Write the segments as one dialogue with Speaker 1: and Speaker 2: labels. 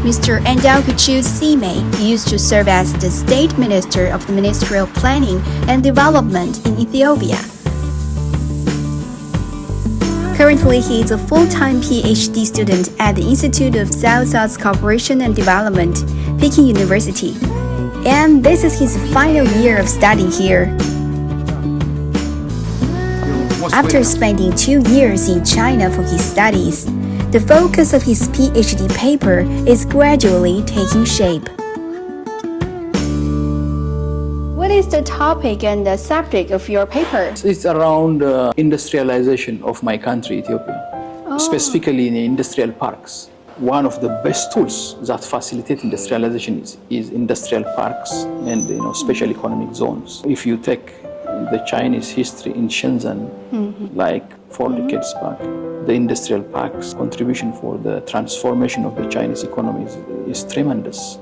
Speaker 1: Mr. Endaukuchu Sime used to serve as the State Minister of the Ministerial Planning and Development in Ethiopia. Currently, he is a full-time PhD student at the Institute of South-South Cooperation and Development, Peking University. And this is his final year of studying here. After spending 2 years in China for his studies, the focus of his PhD paper is gradually taking shape. What is the topic and the subject of your paper?
Speaker 2: It's around industrialization of my country, Ethiopia, specifically in the industrial parks. One of the best tools that facilitate industrialization is industrial parks and special economic zones. If you take the Chinese history in Shenzhen, like 4 decades back, the industrial parks contribution for the transformation of the Chinese economy is tremendous.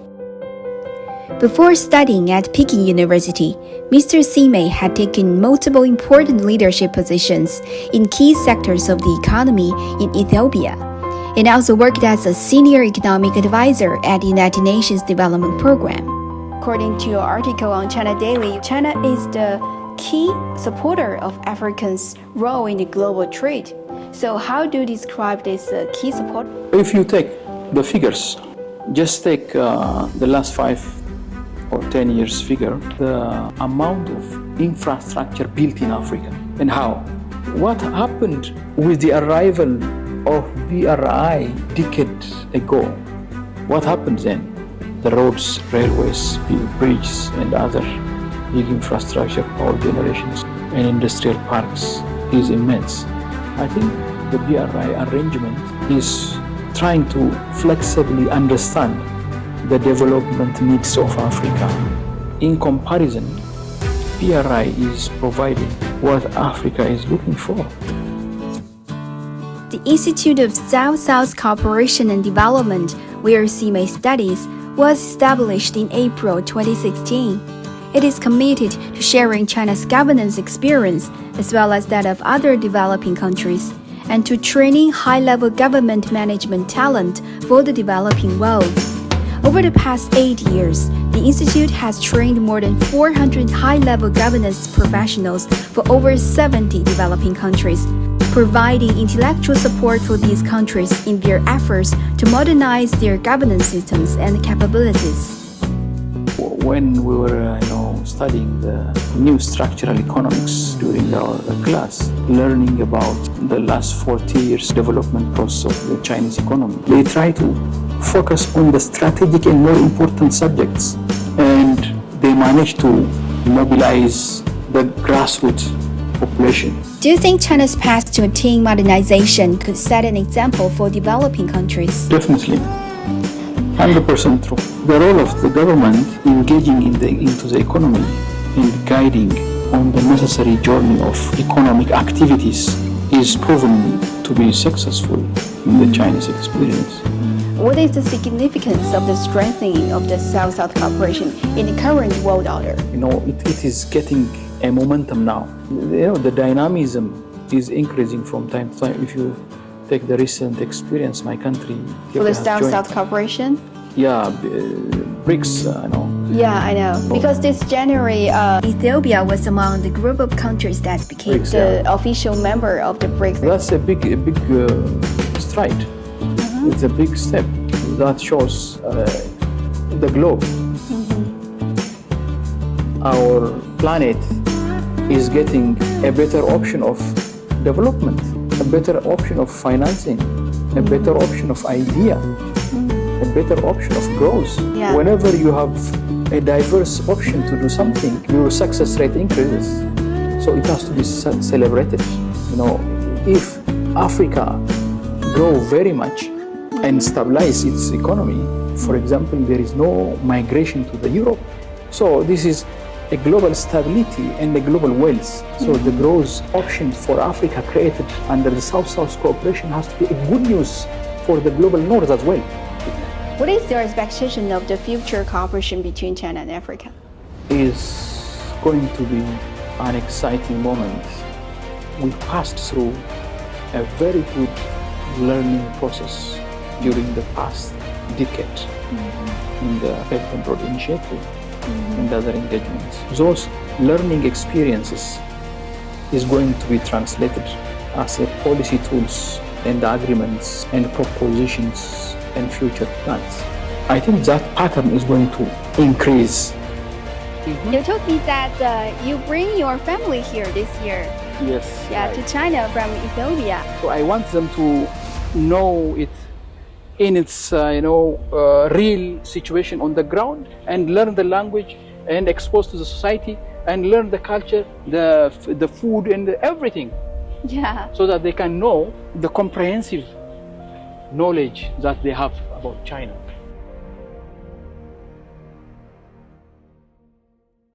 Speaker 1: Before studying at Peking University, Mr. Sime had taken multiple important leadership positions in key sectors of the economy in Ethiopia, and also worked as a senior economic advisor at the United Nations Development Program. According to your article on China Daily, China is the key supporter of Africans' role in the global trade. So how do you describe this key support?
Speaker 2: If you take the figures, just take the last 5 or 10 years figure, the amount of infrastructure built in Africa and how. What happened with the arrival of BRI decades ago? What happened then? The roads, railways, bridges, and other big infrastructure, power generations, and industrial parks is immense. I think the BRI arrangement is trying to flexibly understand the development needs of Africa. In comparison, BRI is providing what Africa is looking for.
Speaker 1: The Institute of South-South Cooperation and Development, where Sime studies, was established in April 2016. It is committed to sharing China's governance experience as well as that of other developing countries, and to training high-level government management talent for the developing world. Over the past 8 years, the Institute has trained more than 400 high-level governance professionals for over 70 developing countries, providing intellectual support for these countries in their efforts to modernize their governance systems and capabilities.
Speaker 2: When we were studying the new structural economics during our class, learning about the last 40 years development process of the Chinese economy, they try to focus on the strategic and more important subjects, and they managed to mobilize the grassroots population.
Speaker 1: Do you think China's path to attain modernization could set an example for developing countries?
Speaker 2: Definitely. 100% true. The role of the government engaging into the economy and guiding on the necessary journey of economic activities is proven to be successful in the Chinese experience.
Speaker 1: What is the significance of the strengthening of the South-South cooperation in the current world order?
Speaker 2: It is getting a momentum now. The dynamism is increasing from time to time. If you take the recent experience, my country, Ethiopia,
Speaker 1: For the South-South cooperation?
Speaker 2: Yeah, BRICS,
Speaker 1: Yeah, I know. Because this January, Ethiopia was among the group of countries that became
Speaker 2: BRICS,
Speaker 1: the official member of the BRICS.
Speaker 2: That's a big stride. It's a big step that shows the globe. Our planet is getting a better option of development, a better option of financing, a better option of idea, a better option of growth.
Speaker 1: Yeah.
Speaker 2: Whenever you have a diverse option to do something, your success rate increases. So it has to be celebrated. If Africa grow very much and stabilize its economy, for example, there is no migration to the Europe. So this is a global stability and a global wealth. So the growth option for Africa created under the South-South cooperation has to be a good news for the global North as well.
Speaker 1: What is your expectation of the future cooperation between China and Africa?
Speaker 2: Is going to be an exciting moment. We passed through a very good learning process during the past decade in the Belt and Road Initiative and other engagements. Those learning experiences is going to be translated as a policy tools and agreements and propositions and future plans. I think that pattern is going to increase.
Speaker 1: You told me that you bring your family here this year.
Speaker 2: Yes.
Speaker 1: Yeah, to China from Ethiopia.
Speaker 2: So I want them to know it in its real situation on the ground and learn the language and expose to the society and learn the culture, the food and everything,
Speaker 1: Yeah.
Speaker 2: so that they can know the comprehensive knowledge that they have about China.